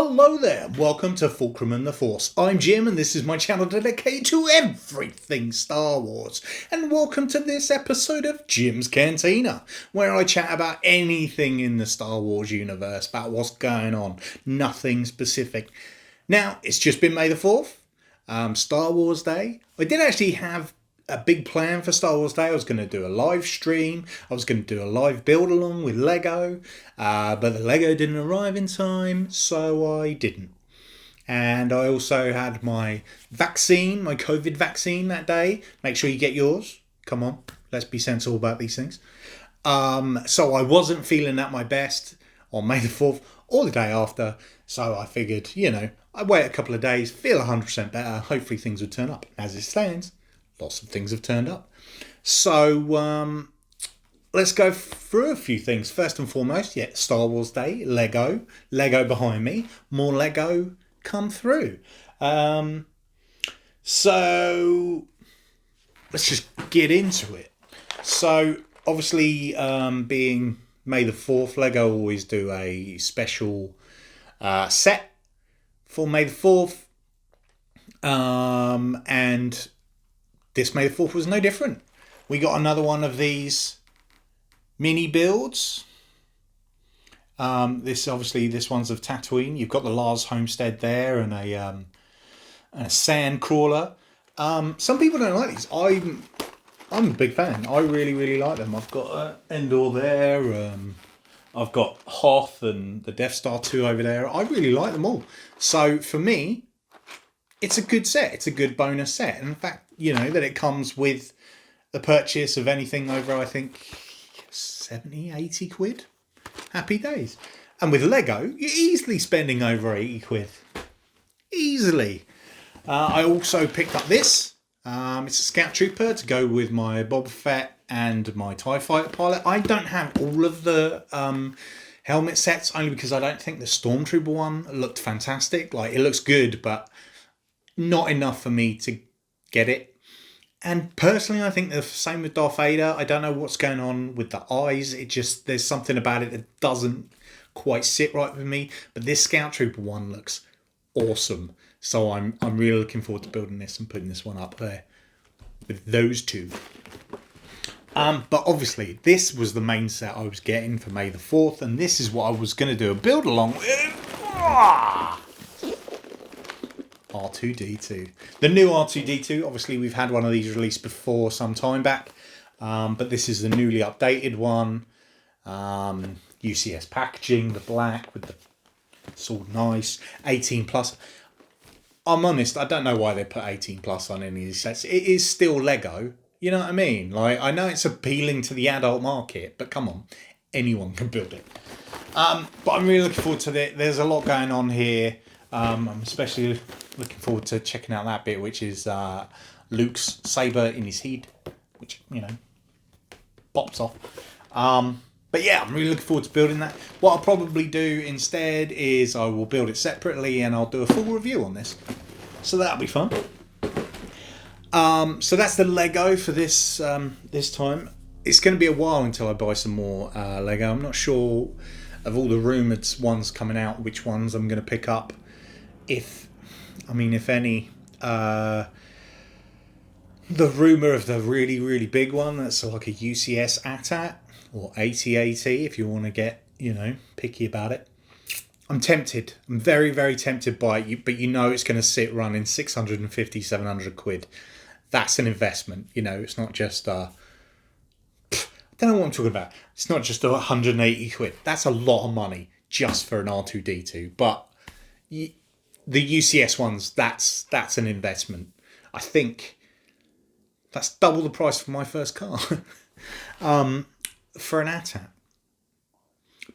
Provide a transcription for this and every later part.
Hello there, and welcome to Fulcrum and the Force. I'm Jim, and this is my channel dedicated to everything Star Wars. And welcome to this episode of Jim's Cantina, where I chat about anything in the Star Wars universe, about what's going on, nothing specific. Now, it's just been May the 4th, Star Wars Day. I did actually have a big plan for Star Wars Day. I was going to do a live stream. I was going to do a live build along with Lego. But the Lego didn't arrive in time, so I didn't. And I also had my vaccine, my COVID vaccine that day. Make sure you get yours. Come on, let's be sensible about these things. So I wasn't feeling at my best on May the 4th or the day after. So I figured, I'd wait a couple of days, feel 100% better. Hopefully things would turn up. As it stands, lots of things have turned up. So let's go through a few things. First and foremost, Star Wars Day, Lego behind me, more Lego come through. So let's just get into it. So obviously, being May the 4th, Lego always do a special set for May the 4th. And this May the 4th was no different. We got another one of these mini builds. This one's of Tatooine. You've got the Lars homestead there and a sand crawler. Some people don't like these. I'm a big fan. I really like them. I've got Endor there. I've got Hoth and the Death Star 2 over there. I really like them all. So for me, it's a good set. It's a good bonus set. And in fact, that it comes with the purchase of anything over, I think, 70, 80 quid. Happy days. And with Lego, you're easily spending over 80 quid. Easily. I also picked up this. It's a Scout Trooper to go with my Boba Fett and my TIE Fighter pilot. I don't have all of the helmet sets, only because I don't think the Stormtrooper one looked fantastic. Like, it looks good, but not enough for me to get it. And personally, I think the same with Darth Vader. I don't know what's going on with the eyes. There's something about it that doesn't quite sit right with me. But this Scout Trooper one looks awesome. So I'm really looking forward to building this and putting this one up there with those two. But obviously, this was the main set I was getting for May the 4th. And this is what I was going to do a build along with. R2-D2. The new R2-D2, obviously we've had one of these released before some time back, but this is the newly updated one. UCS packaging, the black with the, it's all nice. 18 plus. I'm honest, I don't know why they put 18 plus on any of these sets. It is still Lego, you know what I mean? Like, I know it's appealing to the adult market, but come on, anyone can build it. But I'm really looking forward to it. There's a lot going on here. I'm especially looking forward to checking out that bit, which is Luke's saber in his head, which, pops off. But yeah, I'm really looking forward to building that. What I'll probably do instead is I will build it separately and I'll do a full review on this. So that'll be fun. So that's the Lego for this this time. It's going to be a while until I buy some more Lego. I'm not sure of all the rumoured ones coming out, which ones I'm going to pick up. If any. The rumour of the really big one that's like a UCS AT-AT or AT-AT if you want to get, picky about it. I'm tempted. I'm very tempted by it, but it's going to sit running 650, 700 quid. That's an investment. It's not just I don't know what I'm talking about. It's not just 180 quid. That's a lot of money just for an R2-D2. But the UCS ones, that's an investment. I think that's double the price for my first car for an AT-AT.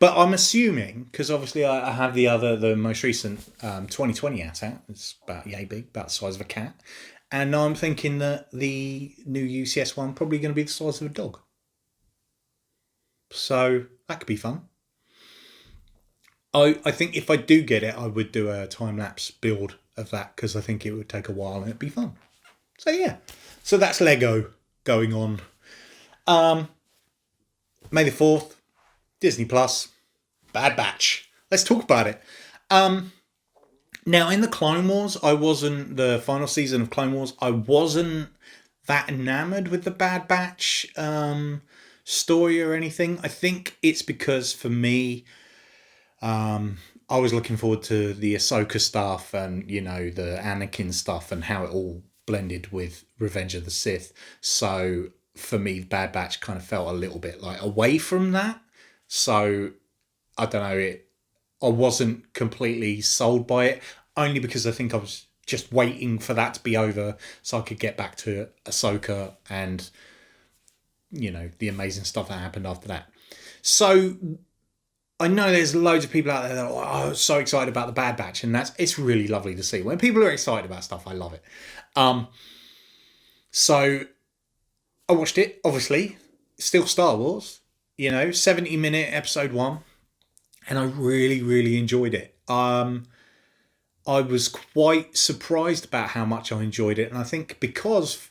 But I'm assuming, because obviously I have the most recent 2020 AT-AT. It's about yay big, about the size of a cat. And I'm thinking that the new UCS one probably going to be the size of a dog. So that could be fun. I think if I do get it, I would do a time-lapse build of that because I think it would take a while and it'd be fun. So yeah. So that's Lego going on. May the 4th, Disney Plus, Bad Batch. Let's talk about it. Now, in the Clone Wars, the final season of Clone Wars, I wasn't that enamored with the Bad Batch story or anything. I think it's because for me, I was looking forward to the Ahsoka stuff and, the Anakin stuff and how it all blended with Revenge of the Sith. So for me, Bad Batch kind of felt a little bit like away from that. So I don't know, I wasn't completely sold by it, only because I think I was just waiting for that to be over so I could get back to Ahsoka and, the amazing stuff that happened after that. So I know there's loads of people out there that are so excited about the Bad Batch, and it's really lovely to see. When people are excited about stuff, I love it. So I watched it, obviously, still Star Wars, 70-minute episode 1, and I really, really enjoyed it. I was quite surprised about how much I enjoyed it, and I think because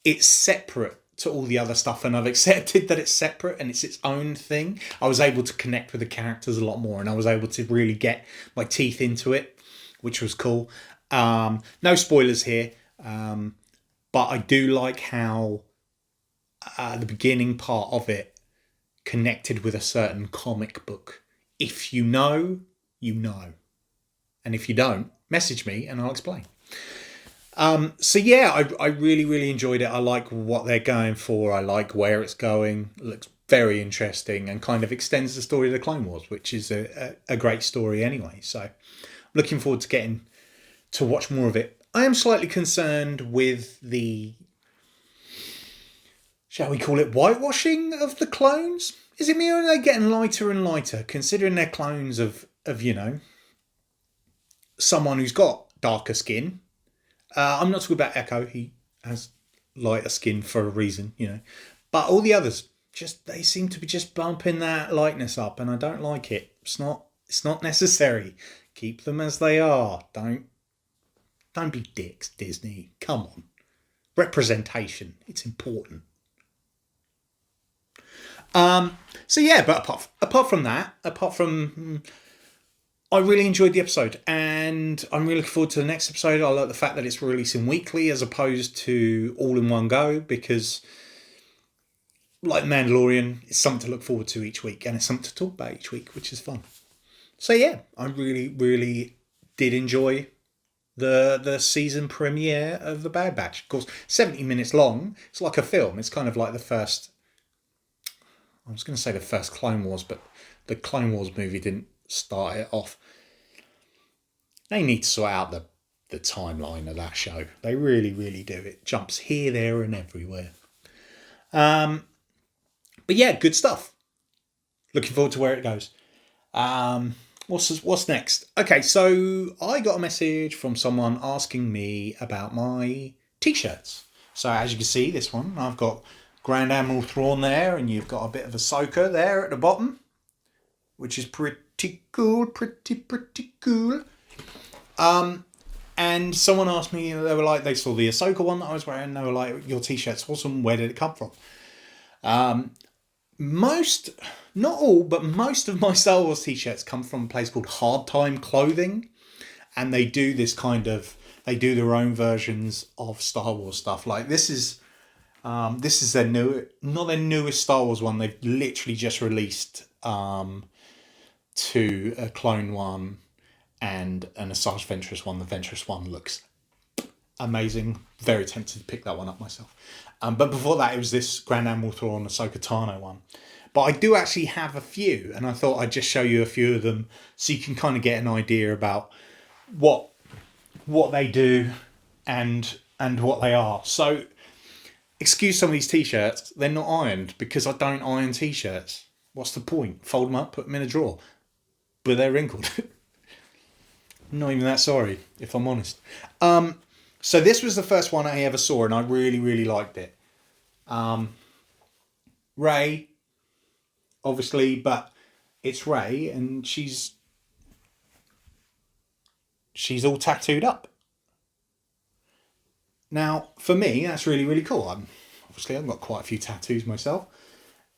it's separate to all the other stuff and I've accepted that it's separate and it's its own thing, I was able to connect with the characters a lot more and I was able to really get my teeth into it, which was cool. No spoilers here, but I do like how the beginning part of it connected with a certain comic book. If you know, you know. And if you don't, message me and I'll explain. So yeah, I really, really enjoyed it. I like what they're going for. I like where it's going. It looks very interesting and kind of extends the story of the Clone Wars, which is a great story anyway. So I'm looking forward to getting to watch more of it. I am slightly concerned with the, shall we call it, whitewashing of the clones? Is it me or are they getting lighter and lighter, considering they're clones of someone who's got darker skin? I'm not talking about Echo. He has lighter skin for a reason, But all the others, they seem to be just bumping that lightness up, and I don't like it. It's not necessary. Keep them as they are. Don't be dicks, Disney. Come on. Representation. It's important. So yeah, but apart from that, I really enjoyed the episode and I'm really looking forward to the next episode. I like the fact that it's releasing weekly as opposed to all in one go, because like Mandalorian, it's something to look forward to each week and it's something to talk about each week, which is fun. So yeah, I really, really did enjoy the season premiere of The Bad Batch. Of course, 70 minutes long. It's like a film. It's kind of like the first, I was going to say the first Clone Wars, but the Clone Wars movie didn't start it off. They need to sort out the timeline of that show. They really, really do. It jumps here, there, and everywhere. But yeah, good stuff. Looking forward to where it goes. What's next? Okay, so I got a message from someone asking me about my t-shirts. So as you can see, this one, I've got Grand Admiral Thrawn there, and you've got a bit of Ahsoka there at the bottom, which is pretty cool, pretty cool. And someone asked me, they saw the Ahsoka one that I was wearing, and they were like, your t-shirt's awesome, where did it come from? Most, not all, but most of my Star Wars t-shirts come from a place called HardTimes Clothing, and they do they do their own versions of Star Wars stuff. Like this is their not their newest Star Wars one. They've literally just released to a Clone one and an Asajj Ventress one. The Ventress one looks amazing. Very tempted to pick that one up myself. But before that, it was this Grand Admiral Thrawn Ahsoka Tano one. But I do actually have a few, and I thought I'd just show you a few of them so you can kind of get an idea about what they do and what they are. So, excuse some of these t-shirts, they're not ironed because I don't iron t-shirts. What's the point? Fold them up, put them in a drawer. But they're wrinkled. Not even that sorry, if I'm honest. So this was the first one I ever saw, and I really, really liked it. Rey, obviously, but it's Rey, and she's all tattooed up. Now, for me, that's really, really cool. I've got quite a few tattoos myself,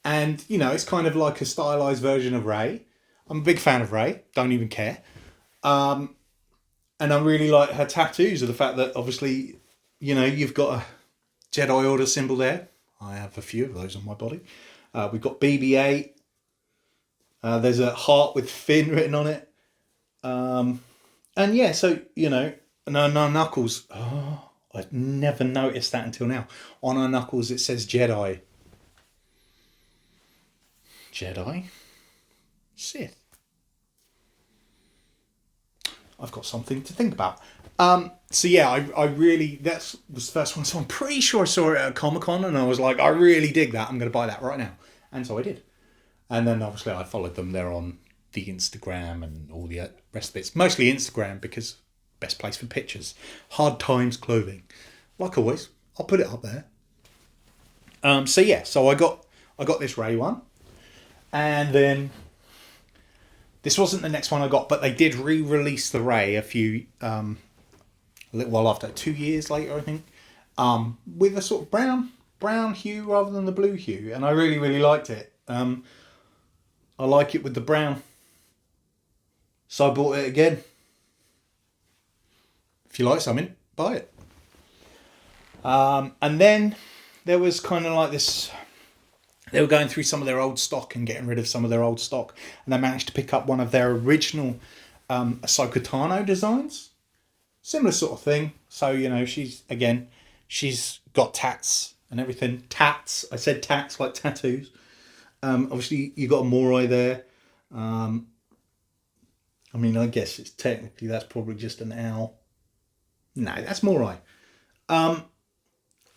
and it's kind of like a stylized version of Rey. I'm a big fan of Rey. Don't even care. And I really like her tattoos, of the fact that obviously, you've got a Jedi Order symbol there. I have a few of those on my body. We've got BB-8. There's a heart with Finn written on it. And yeah, so, and on our knuckles, I've never noticed that until now. On our knuckles, it says Jedi. Jedi? Sith. I've got something to think about. So yeah, I really, that was the first one. So I'm pretty sure I saw it at Comic-Con and I was like, I really dig that. I'm going to buy that right now. And so I did. And then obviously I followed them there on the Instagram and all the rest of it. It's mostly Instagram because best place for pictures. HardTimes Clothing. Like always, I'll put it up there. So yeah, so I got this Rey one. And then this wasn't the next one I got, but they did re-release the Rey a little while after, 2 years later, I think, with a sort of brown hue rather than the blue hue, and I really, really liked it. I like it with the brown, so I bought it again. If you like something, buy it. And then there was kind of like this. They were going through some of their old stock and getting rid of some of their old stock, and they managed to pick up one of their original Ahsoka Tano designs. Similar sort of thing. So, she's got tats and everything. Tats. I said tats like tattoos. Obviously, you got a Morai there. I guess that's probably just an owl. No, that's Morai. And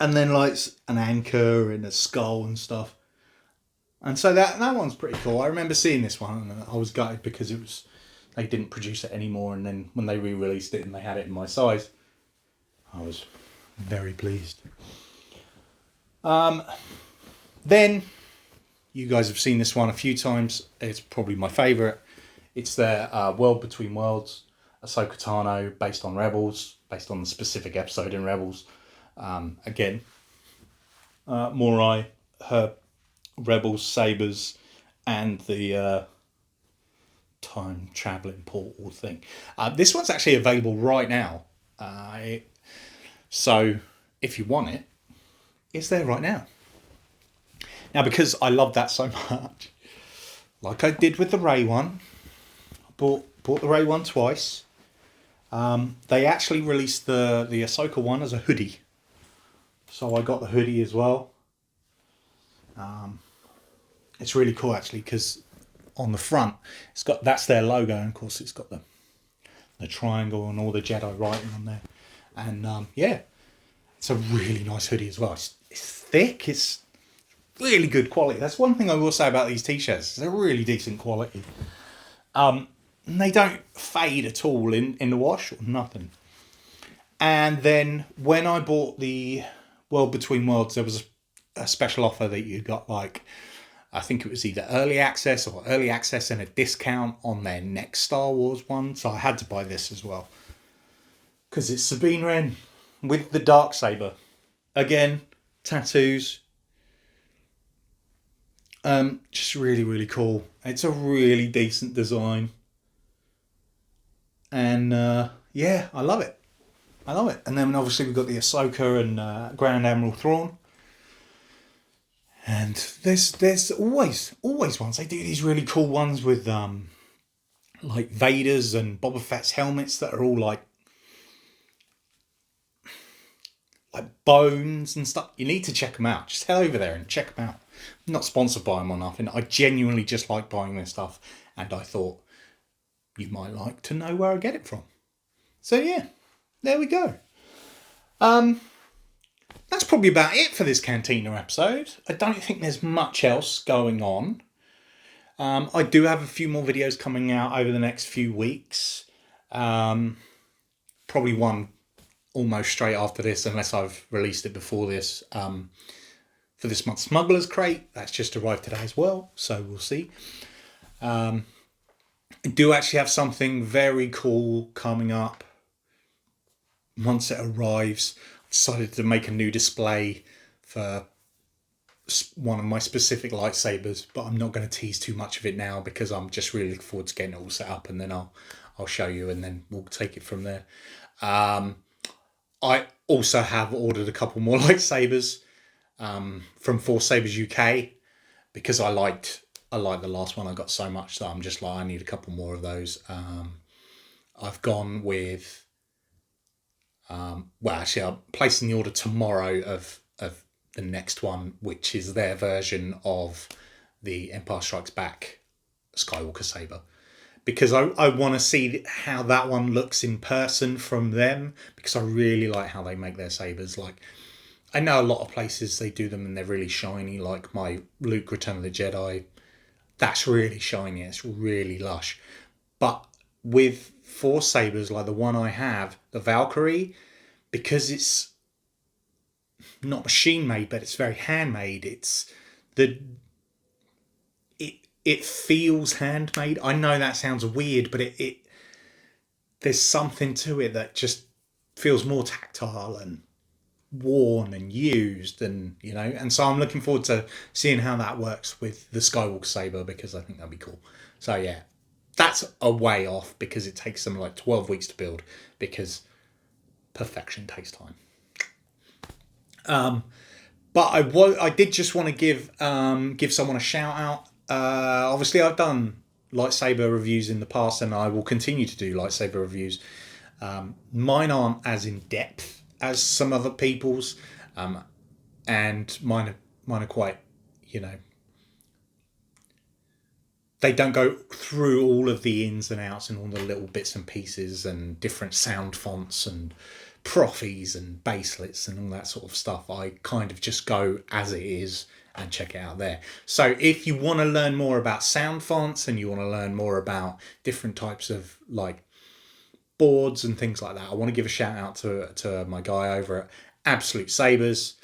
then like an anchor and a skull and stuff. And so that one's pretty cool. I remember seeing this one and I was gutted because they didn't produce it anymore, and then when they re-released it and they had it in my size, I was very pleased. Then you guys have seen this one a few times. It's probably my favourite. It's their World Between Worlds, Ahsoka Tano, based on Rebels, based on the specific episode in Rebels. Again, Morai, her Rebels Sabers, and the time traveling portal thing. This one's actually available right now. So if you want it, it's there right now. Now, because I love that so much, like I did with the Rey one, I bought the Rey one twice. They actually released the Ahsoka one as a hoodie, so I got the hoodie as well. It's really cool actually because on the front that's their logo, and of course it's got the triangle and all the Jedi writing on there. And yeah, it's a really nice hoodie as well. It's thick. It's really good quality. That's one thing I will say about these t-shirts. They're really decent quality. And they don't fade at all in the wash or nothing. And then when I bought the World Between Worlds, there was a special offer that you got, like, I think it was either early access and a discount on their next Star Wars one. So I had to buy this as well. Because it's Sabine Wren with the Darksaber. Again, tattoos. Just really, really cool. It's a really decent design. And yeah, I love it. And then obviously we've got the Ahsoka and Grand Admiral Thrawn. And there's always ones. They do these really cool ones with like Vader's and Boba Fett's helmets that are all like bones and stuff. You need to check them out. Just head over there and check them out. I'm not sponsored by them or nothing. I genuinely just like buying their stuff, and I thought you might like to know where I get it from. So yeah, there we go. That's probably about it for this Cantina episode. I don't think there's much else going on. I do have a few more videos coming out over the next few weeks. Probably one almost straight after this, unless I've released it before this. For this month's Smuggler's Crate, that's just arrived today as well, so we'll see. I do actually have something very cool coming up. Once it arrives, I decided to make a new display for one of my specific lightsabers, but I'm not going to tease too much of it now because I'm just really looking forward to getting it all set up, and then I'll I'll show you, and then we'll take it from there. I also have ordered a couple more lightsabers from Force Sabers UK, because I liked the last one I got so much that I'm just like, I need a couple more of those. I've gone with well, actually, I'm placing the order tomorrow of the next one, which is their version of the Empire Strikes Back Skywalker saber, because I want to see how that one looks in person from them, because I really like how they make their sabers. Like, I know a lot of places they do them and they're really shiny, like my Luke Return of the Jedi. That's really shiny, it's really lush. But with Force sabers like the one I have, the Valkyrie, because it's not machine made, but it's very handmade. It feels handmade. I know that sounds weird, but it there's something to it that just feels more tactile and worn and used, and and so I'm looking forward to seeing how that works with the Skywalker saber, because I think that'd be cool. So yeah, that's a way off because it takes them like 12 weeks to build, because perfection takes time. But I did just want to give someone a shout out. Obviously, I've done lightsaber reviews in the past, and I will continue to do lightsaber reviews. Mine aren't as in depth as some other people's, and mine are quite, they don't go through all of the ins and outs and all the little bits and pieces and different sound fonts and proffies and baselets and all that sort of stuff. I kind of just go as it is and check it out there. So if you want to learn more about sound fonts and you want to learn more about different types of like boards and things like that, I want to give a shout out to my guy over at Absolute Sabers.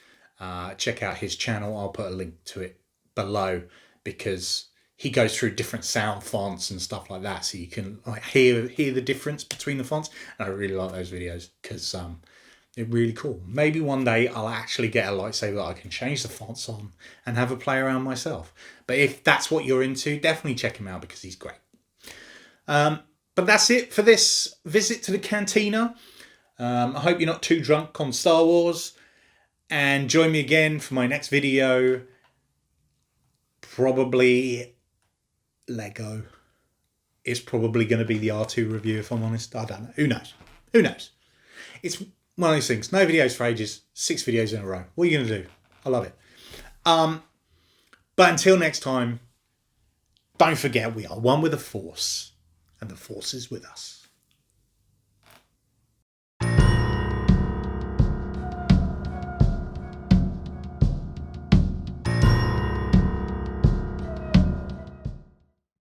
Check out his channel. I'll put a link to it below, because he goes through different sound fonts and stuff like that, so you can like hear the difference between the fonts. And I really like those videos because they're really cool. Maybe one day I'll actually get a lightsaber that I can change the fonts on and have a play around myself. But if that's what you're into, definitely check him out because he's great. But that's it for this visit to the Cantina. I hope you're not too drunk on Star Wars. And join me again for my next video. Probably Lego. It's probably going to be the R2 review, if I'm honest. I don't know. Who knows? Who knows? It's one of those things. No videos for ages. 6 videos in a row. What are you going to do? I love it. But until next time, don't forget we are one with the Force. And the Force is with us.